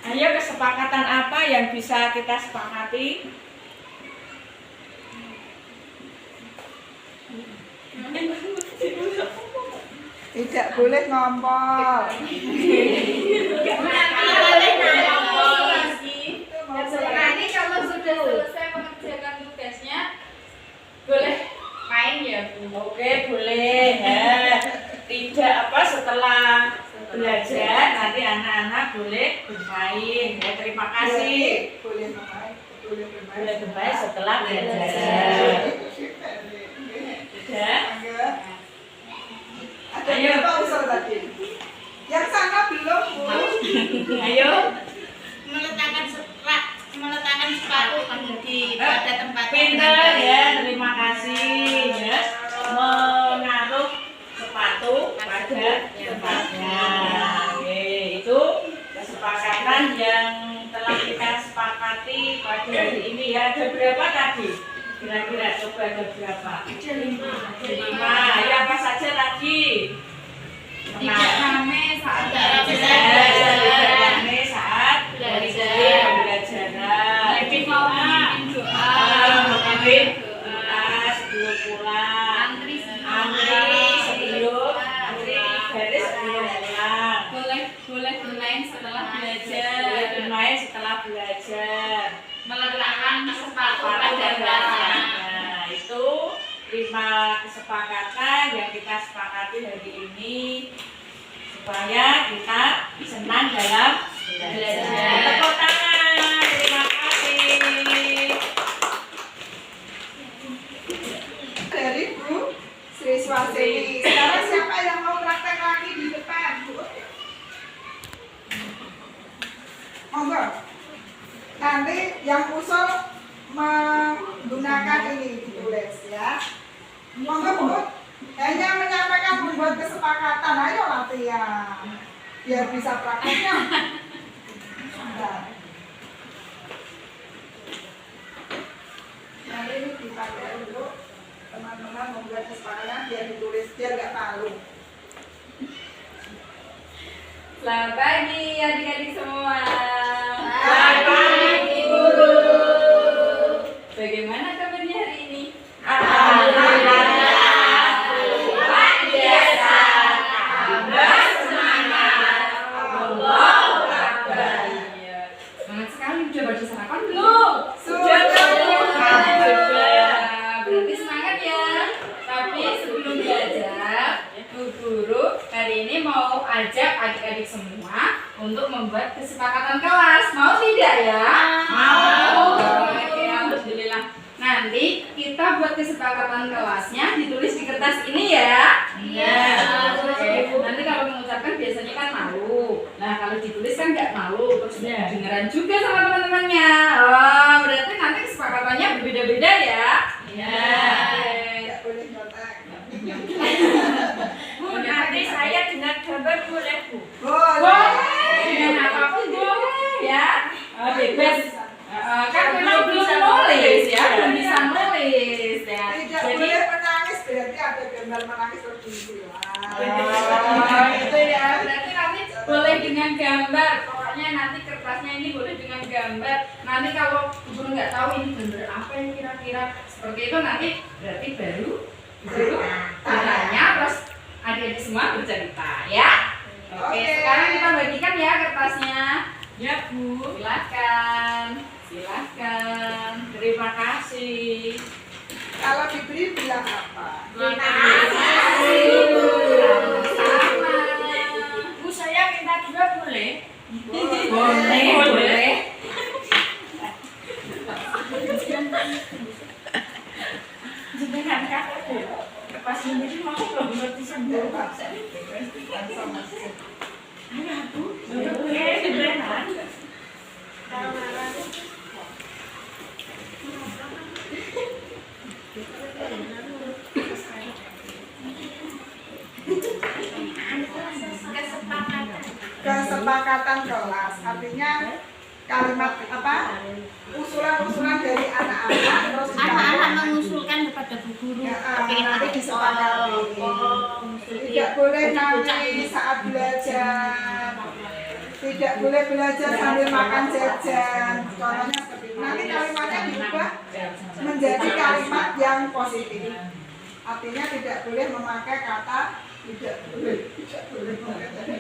Ayo, kesepakatan apa yang bisa kita sepakati? Tidak boleh ngompol. Nanti kalau sudah selesai mengerjakan tugasnya, boleh main ya Bu. Oke, boleh. Ya. Tidak apa setelah belajar nanti anak-anak boleh bermain. Ya, terima kasih. Boleh bermain. Boleh bermain. Boleh bermain setelah belajar. Sudah? Ada Ayo. berapa usul tadi? Yang sana belum Bu. Ayo. Meletakkan sepatu pada tempat Pinter ya, terima kasih ya. Menaruh sepatu pada tempatnya. Oke, itu kesepakatan yang telah kita sepakati pada hari ini ya. Ada berapa tadi? Kira-kira coba ada berapa? Lima. Ya, apa saja tadi? Tidak rame saat Tidak rame saat pembelajaran. mau memimpin doa, Memimpin doa sebelum pulang. antri Baris sebelum pulang. boleh bermain setelah Boleh belajar, bermain setelah belajar. meletakkan sepatu pada Pada tempatnya. Nah, itu 5 kesepakatan yang kita sepakati hari ini supaya kita senang dalam belajar. Tepuk tangan. Terima kasih. Dari Bu Sri Swasini. Sekarang siapa yang mau praktek lagi di depan Bu? Monggo. Nanti yang usul menggunakan ini ditulis ya. Monggo Bu. Hanya menyampaikan membuat kesepakatan. Ayo latihan. Biar bisa prakteknya. Nah. Nanti ini dipakai untuk teman-teman membuat kesepakatan biar ditulis biar nggak malu. Selamat pagi adik-adik semua. Selamat pagi, Guru. Bagaimana kabarnya hari ini? Alhamdulillah. Luar biasa. Tambah semangat. Allahu Akbar. Iya. Semangat sekali. Udah baca sarapan belum? Sudah, Bu. Alhamdulillah. Berarti semangat ya. Tapi sebelum belajar, Bu Guru hari ini mau ajak adik-adik semua untuk membuat kesepakatan kelas. Mau tidak ya? Mau. Oke, alhamdulillah. Nanti kita buat kesepakatan kelasnya ditulis di kertas ini ya. Iya. Oke. Nanti kalau mengucapkan biasanya kan malu. Nah kalau ditulis kan nggak malu. Terus dengeran juga sama teman-temannya. Oh, berarti nanti kesepakatannya berbeda-beda ya. Iya. Nggak boleh nyontek. Bu, nanti saya dengan gambar boleh, Bu? Boleh. Dengan apapun boleh ya. Bebas. Kan Belum memang belum bisa nulis ya, nulis. belum bisa nulis ya. Tidak Jadi boleh menangis berarti ada gambar menangis terbilang. itu ya. Berarti nanti boleh dengan gambar. Pokoknya nanti kertasnya ini boleh dengan gambar. Nanti kalau guru nggak tahu ini gambar apa yang kira-kira seperti itu nanti berarti baru bertanya terus adik-adik semua bercerita ya. Oke, Oke. sekarang kita bagikan ya kertasnya. Ya, Bu. Silahkan. Silahkan. Terima kasih. Kalau diberi bilang apa? Terima kasih, Bu. Sama-sama. Bu, saya minta juga boleh? Boleh. Boleh. Jangan kakak, pas ini mau belum ngerti sembuh. Sama-sama. kesepakatan kelas. Artinya kalimat apa? Usulan-usulan dari anak-anak terus Anak-anak mengusulkan kepada bu guru. nanti disepakati. Tidak boleh nangis saat belajar. Tidak boleh belajar sambil makan jajan. Contohnya seperti itu. Nanti kalimatnya diubah menjadi kalimat yang positif. Artinya tidak boleh memakai kata tidak boleh memakai kata.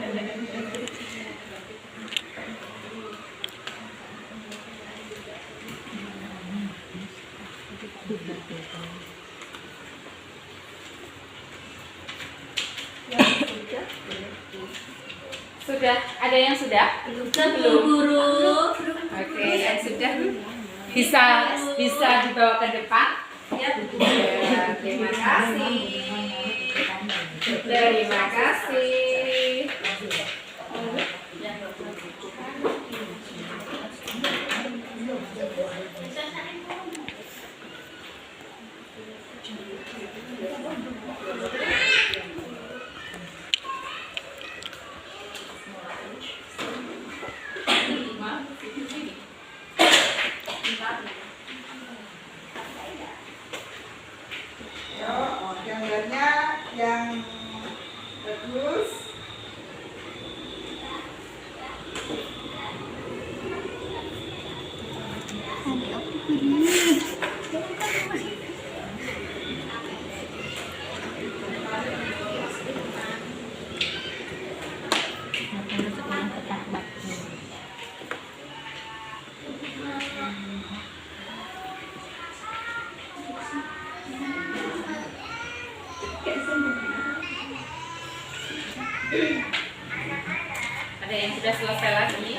Sudah, ada yang sudah? Belum guru. Oke, yang sudah bisa dibawa ke depan. Ya, terima kasih. Terima kasih. Gambarnya yang bagus. Ada yang sudah selesai lagi?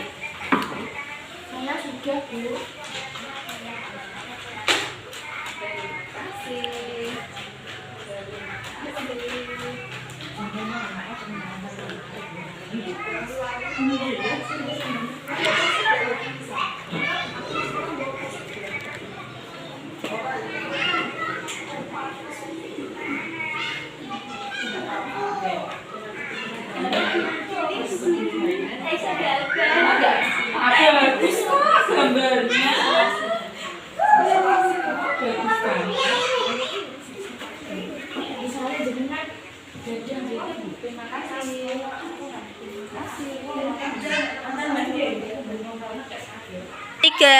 Saya sudah bu. Terima kasih. Bagus kok gambarnya. Bagus banget. Terima kasih. Tiga.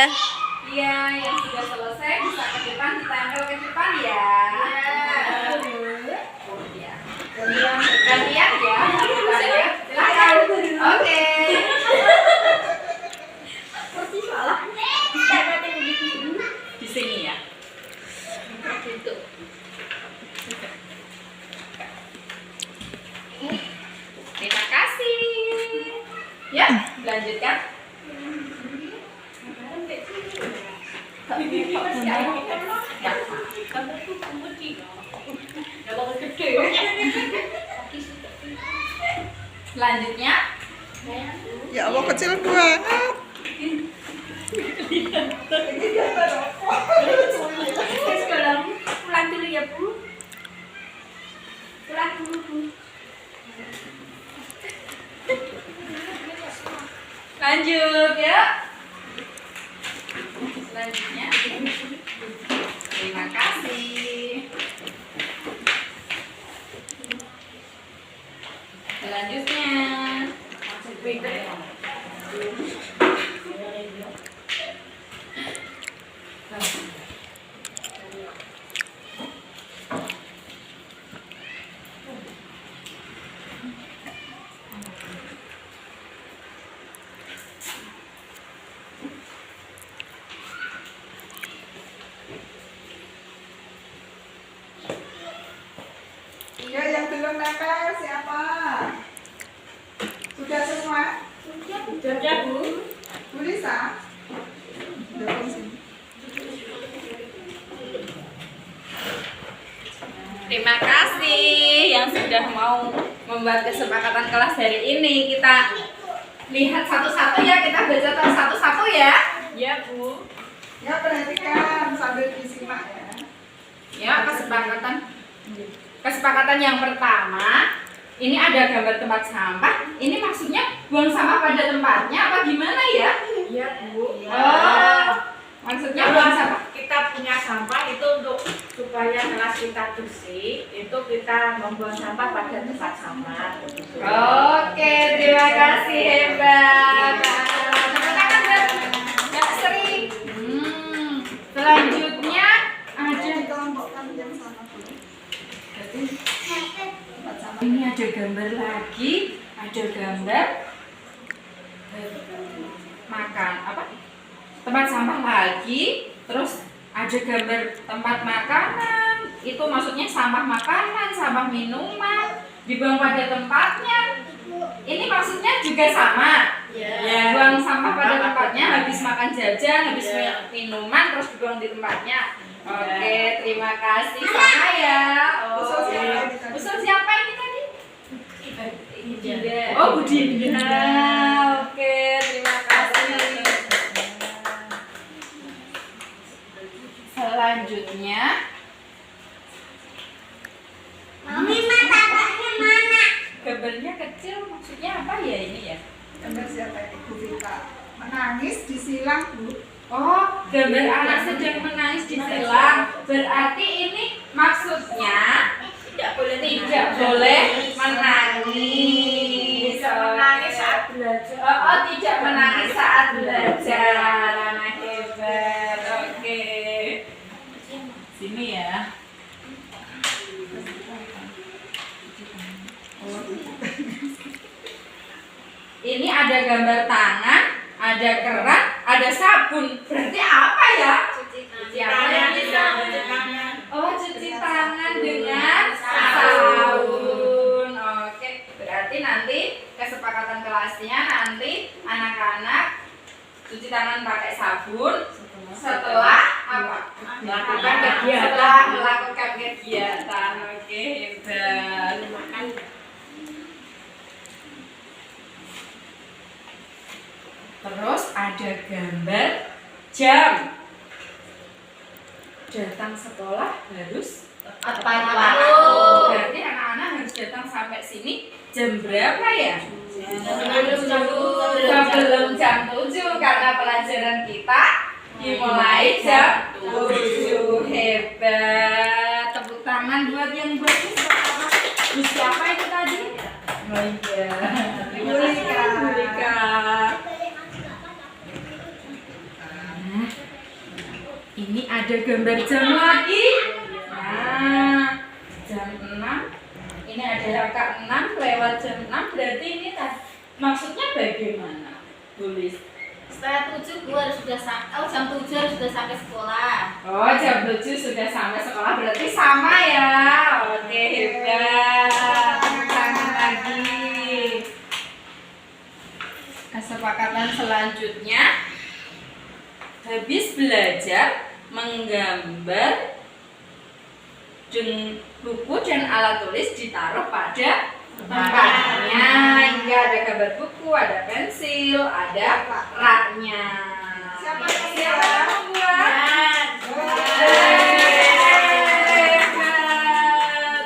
Iya, yang sudah selesai bisa ke depan, ditempel ke depan ya. Gantian ya. Silakan. Oke. Di sini ya. Terima kasih. Ya, lanjutkan. Selanjutnya, Ya Allah kecil banget. Pulang dulu ya bu. Pulang dulu bu. lanjut ya. Selanjutnya, terima kasih. Selanjutnya, Ya, yang belum nempel siapa? Sudah semua? Sudah bu. Bu Lisa? Dorong sini. terima kasih yang sudah mau membuat kesepakatan kelas hari ini. Kita lihat satu-satu ya, kita baca satu-satu ya. Ya bu. Ya, perhatikan sambil disimak ya. Ya, kesepakatan yang pertama, Ini ada gambar tempat sampah. Ini maksudnya buang sampah pada tempatnya apa gimana ya? Iya, Bu. Oh, maksudnya buang sampah. Kita punya sampah itu untuk supaya kelas kita bersih, itu kita membuang sampah pada tempat sampah. Oke, terima kasih hebat. Tepuk tangan Mbak Sri. Selanjutnya ada Kelompokkan yang sama dulu. Jadi tempat sampah. ini ada gambar lagi, ada gambar makan apa? Tempat sampah lagi, terus ada gambar tempat makanan. Itu maksudnya sampah makanan, sampah minuman dibuang pada tempatnya. Ini maksudnya juga sama. Ya. Buang sampah pada tempatnya, habis makan jajan, habis minuman, terus dibuang di tempatnya. Oke, terima kasih. Sama ya. Usul siapa ini tadi? Usul siapa ini tadi? Budinda. Oh, Budinda. Oke, terima kasih. Selanjutnya, Mami, tatanya mana? gambarnya kecil, maksudnya apa ya ini ya? Gambar siapa ini? Bu Vita menangis disilang, Bu. Oh, gambar anak sedang menangis di silang. Berarti ini maksudnya Tidak boleh tidak boleh menangis. menangis saat belajar. Oh, tidak menangis saat belajar. Anak hebat. Oke. Sini ya. Ini ada gambar tangan, ada keran, ada sabun. Berarti apa ya? Cuci tangan. cuci tangan. Oh, cuci tangan dengan sabun. Oke, berarti nanti kesepakatan kelasnya nanti anak-anak cuci tangan pakai sabun setelah apa? Melakukan kegiatan. Setelah melakukan kegiatan. Oke, hebat. Terus ada gambar jam. Datang sekolah harus tepat waktu. Berarti anak-anak harus datang sampai sini jam berapa ya? Sebelum jam 7 karena pelajaran kita dimulai jam 7. Hebat. Tepuk tangan buat yang bagus. Siapa itu tadi? Oh iya. Mulika. Nah, ini ada gambar jam lagi. Nah, jam 6. Ini ada angka 6 lewat jam 6. Berarti ini maksudnya bagaimana? Tulis. Setelah 7 gue harus sudah jam 7 harus sudah sampai sekolah. Oh, jam 7 sudah sampai sekolah berarti sama ya. Oke, hebat. Tepuk tangan lagi. Kesepakatan selanjutnya, habis belajar menggambar buku dan alat tulis ditaruh pada tempatnya. Hingga ada gambar buku, ada pensil, ada raknya. Siapa yang Siapa yang membuat? Hebat.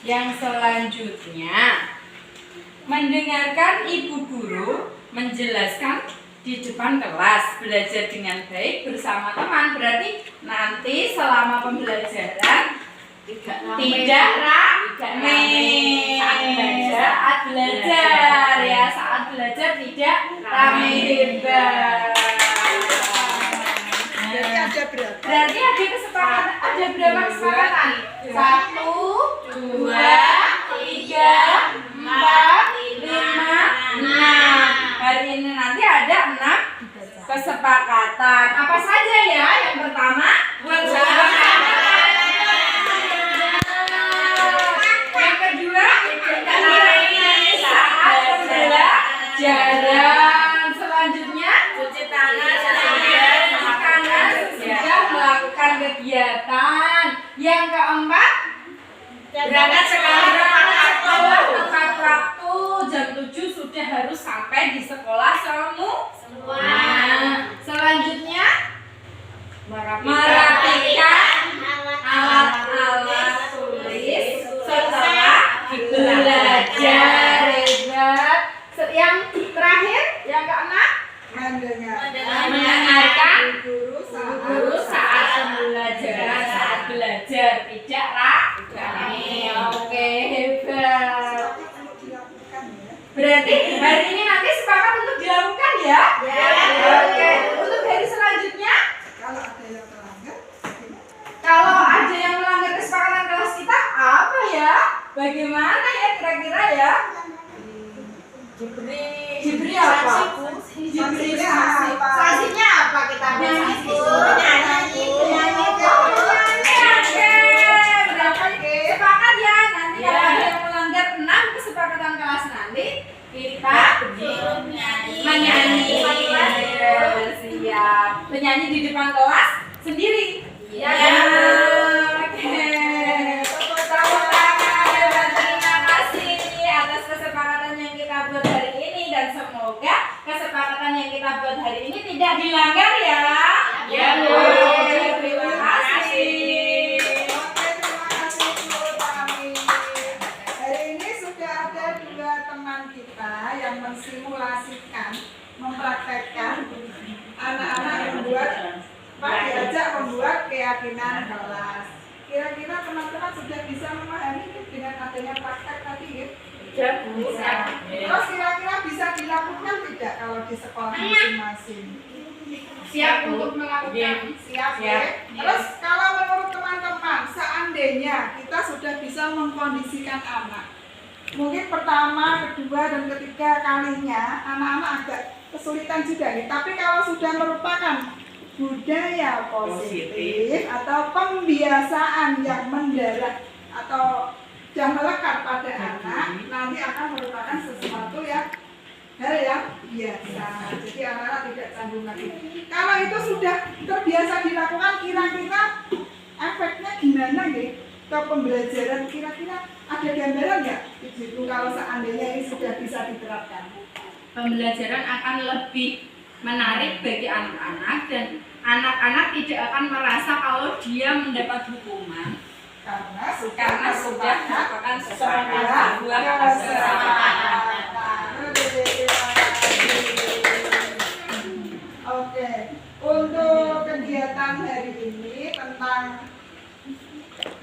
Yang selanjutnya, mendengarkan ibu guru menjelaskan di depan kelas, belajar dengan baik bersama teman. Berarti nanti selama pembelajaran tidak rame saat belajar ya, saat belajar tidak rame. Hebat. Jadi ada berapa? Berarti ada kesepakatan, ada berapa kesepakatan? 1, 2, 3, 4, 5, 6. Hari ini nanti ada 6 kesepakatan. Apa saja ya? Yang pertama, buang sampah. Yang kedua, saat pembelajaran. Selanjutnya, Cuci tangan sudah melakukan kegiatan. Yang keempat, berangkat sekolah mendengarkan guru saat pembelajaran, saat belajar, tidak rame. Oke, hebat. dilakukan ya. Berarti hari ini nanti sepakat untuk dilakukan ya? Ya. Oke, untuk hari selanjutnya Kalau ada yang melanggar, kalau ada yang melanggar kesepakatan kelas kita apa ya? Bagaimana ya kira-kira ya? Diberi apa? Diberi sanksi. Sanksinya apa kita Nyanyi. Nyanyi. Oke, berarti sepakat ya nanti kalau ada yang melanggar 6 kesepakatan kelas nanti kita menyanyi. Siap. Menyanyi di depan kelas sendiri. Iya. Oke. Tepuk tangan. Terima kasih atas kesepakatan yang kita buat hari ini dan semoga kesepakatan yang kita buat hari ini tidak dilanggar ya. Ya, Bu. Oke, terima kasih. Oke, terima kasih Bu Tami. Hari ini sudah ada 2 teman kita yang mensimulasikan, mempraktekkan anak-anak diajak membuat keyakinan kelas. Kira-kira teman-teman sudah bisa memahami dengan adanya praktek tadi ya? Bisa. Terus kira-kira bisa dilakukan tidak kalau di sekolah masing-masing? Siap untuk melakukan. Siap ya? Terus kalau menurut teman-teman, seandainya kita sudah bisa mengkondisikan anak, mungkin pertama, kedua, dan ketiga kalinya anak-anak agak kesulitan juga nih. Tapi kalau sudah merupakan budaya positif atau pembiasaan yang mendarat atau yang melekat pada anak, nanti akan merupakan sesuatu yang hal yang biasa. Jadi anak-anak tidak canggung lagi. Kalau itu sudah terbiasa dilakukan, kira-kira efeknya gimana nih ke pembelajaran? Kira-kira ada gambaran nggak di situ kalau seandainya ini sudah bisa diterapkan? Pembelajaran akan lebih menarik bagi anak-anak dan anak-anak tidak akan merasa kalau dia mendapat hukuman Karena karena sudah melakukan sebuah kesepakatan. Oke, untuk kegiatan hari ini tentang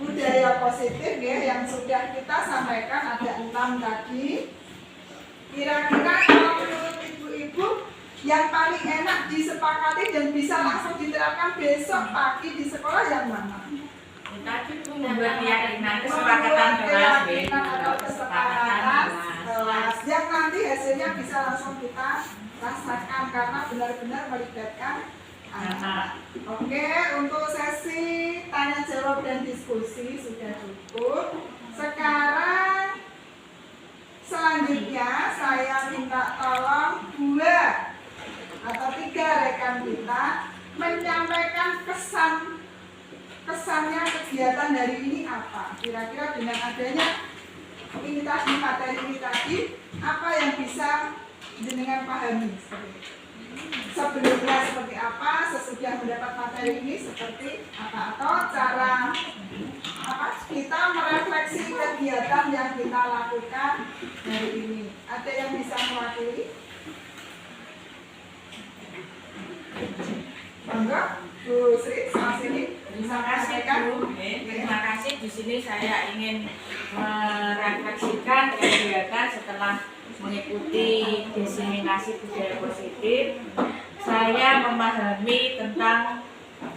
budaya positif ya yang sudah kita sampaikan ada 6 tadi. Kira-kira kalau menurut ibu-ibu yang paling enak disepakati dan bisa langsung diterapkan besok pagi di sekolah yang mana? Tadi itu membuat keyakinan kesepakatan kelas, Atau kesepakatan kelas yang nanti hasilnya bisa langsung kita rasakan karena benar-benar melibatkan anak. Oke, untuk sesi tanya jawab dan diskusi sudah cukup. Sekarang selanjutnya saya minta tolong 2 atau 3 rekan kita menyampaikan kesannya kegiatan hari ini apa? Kira-kira dengan adanya ini tadi, materi ini tadi, apa yang bisa jenengan pahami? Sebelumnya seperti apa, sesudah mendapat materi ini seperti apa, atau cara apa kita merefleksi kegiatan yang kita lakukan hari ini. Ada yang bisa mewakili? Bangga, Bu Sri, sama sini. Terima kasih Bu. Terima kasih. Di sini saya ingin merefleksikan kegiatan setelah mengikuti diseminasi budaya positif. Saya memahami tentang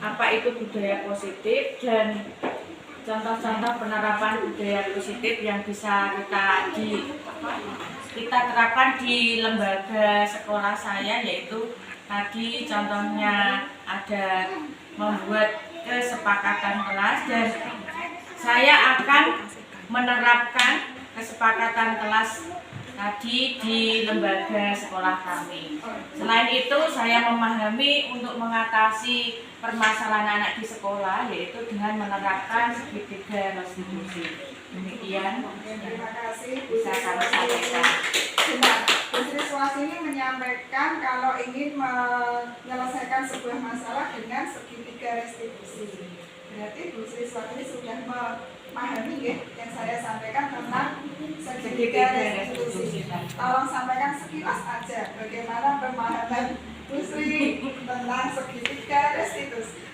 apa itu budaya positif dan contoh-contoh penerapan budaya positif yang bisa kita terapkan di lembaga sekolah saya, yaitu tadi contohnya ada membuat kesepakatan kelas dan saya akan menerapkan kesepakatan kelas tadi di lembaga sekolah kami. Selain itu saya memahami untuk mengatasi permasalahan anak di sekolah yaitu dengan menerapkan segitiga restitusi. Demikian Terima kasih. bisa kami sampaikan. Benar, Bu Sri Swasini menyampaikan kalau ingin menyelesaikan sebuah masalah dengan segitiga restitusi. Berarti Bu Sri Swasini sudah memahami ya yang saya sampaikan tentang segitiga restitusi. Tolong sampaikan sekilas aja bagaimana pemahaman Bu Sri Sri tentang segitiga restitusi.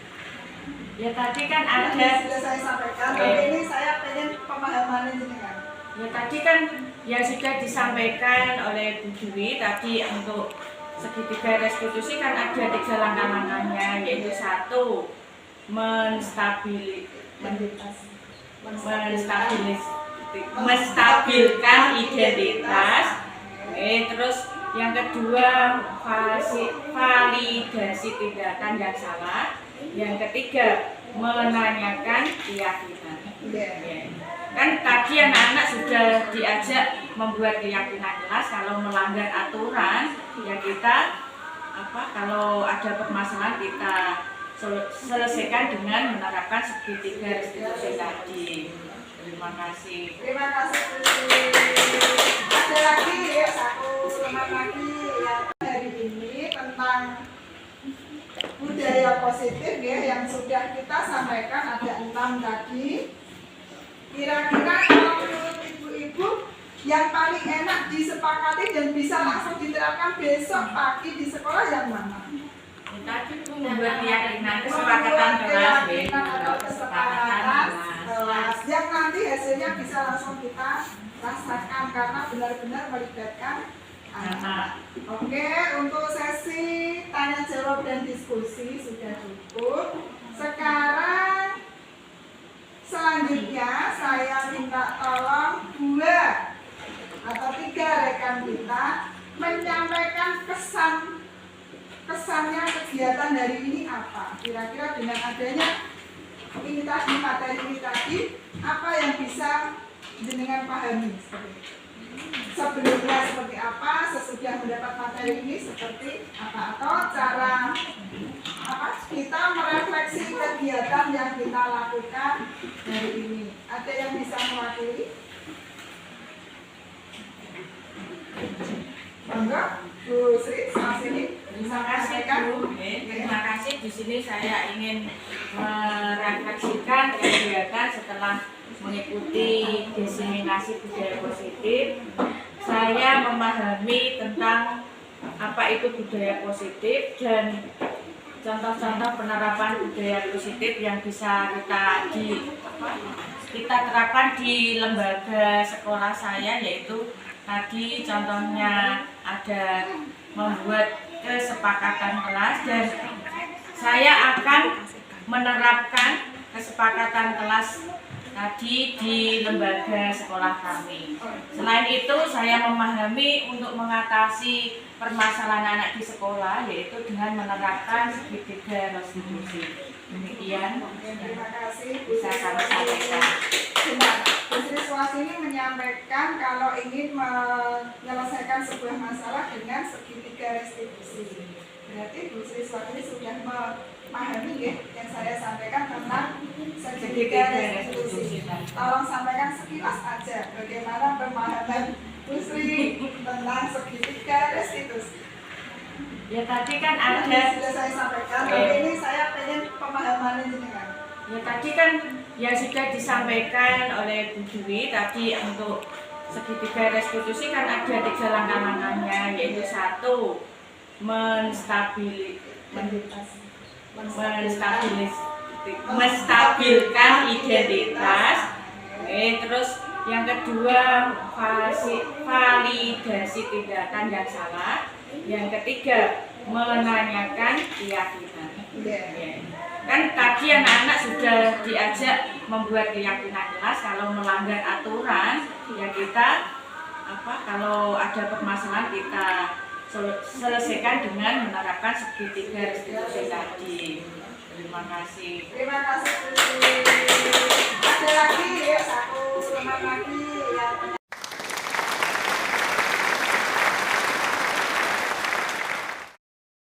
Ya tadi kan Yang ada. sudah saya sampaikan, tapi ini saya pengen pemahaman jenengan. Ya tadi kan yang sudah disampaikan oleh Bu Dwi tadi untuk segitiga restitusi kan ada 3 langkah-langkahnya, yaitu 1 menstabilkan identitas. Terus yang kedua validasi tindakan yang salah. Yang ketiga menanyakan keyakinan. Kan tadi anak-anak sudah diajak membuat keyakinan jelas kalau melanggar aturan ya kita kalau ada permasalahan kita selesaikan dengan menerapkan segitiga restitusi tadi. Terima kasih. Terima kasih. Ada lagi ya, 1 teman lagi yang hari ini tentang budaya positif ya yang sudah kita sampaikan ada 6 tadi. Kira-kira kalau menurut ibu-ibu yang paling enak disepakati dan bisa langsung diterapkan besok pagi di sekolah yang mana? Tadi itu membuat keyakinan kesepakatan kelas, kesepakatan kelas yang nanti hasilnya bisa langsung kita rasakan karena benar-benar melibatkan anak. Oke, untuk sesi tanya jawab dan diskusi sudah cukup. Sekarang selanjutnya saya minta tolong 2 atau 3 rekan kita menyampaikan kesannya kegiatan hari ini apa. Kira-kira dengan adanya ini tadi, materi ini tadi, apa yang bisa jenengan pahami? Sebelumnya seperti apa, sesudah mendapat materi ini seperti apa, atau cara kita merefleksi kegiatan yang kita lakukan hari ini. Ada yang bisa mewakili? Monggo, Bu Sri, sama sini. Terima kasih Bu. Terima kasih. Di sini saya ingin merefleksikan kegiatan setelah mengikuti diseminasi budaya positif. Saya memahami tentang apa itu budaya positif dan contoh-contoh penerapan budaya positif yang bisa kita terapkan di lembaga sekolah saya, yaitu tadi contohnya ada membuat kesepakatan kelas dan saya akan menerapkan kesepakatan kelas tadi di lembaga sekolah kami. Selain itu saya memahami untuk mengatasi permasalahan anak di sekolah yaitu dengan menerapkan segitiga restitusi. Demikian Terima kasih. bisa kami sampaikan. Bu Sri Swasini menyampaikan kalau ingin menyelesaikan sebuah masalah dengan segitiga restitusi. Berarti Bu Sri Swasini sudah memahami ya yang saya sampaikan tentang segitiga restitusi. Tolong sampaikan sekilas aja bagaimana pemahaman Bu Sri tentang segitiga restitusi. Ya tadi kan Yang ada. sudah saya sampaikan, tapi ini saya pengen pemahaman jenengan. Ya tadi kan yang sudah disampaikan oleh Bu Dwi tadi untuk segitiga restitusi kan ada 3 langkah-langkahnya, yaitu 1 menstabilkan identitas. Terus yang kedua validasi tindakan yang salah. Yang ketiga menanyakan keyakinan. Kan tadi anak-anak sudah diajak membuat keyakinan jelas kalau melanggar aturan ya kita kalau ada permasalahan kita selesaikan dengan menerapkan segitiga restitusi tadi. Terima kasih. Terima kasih.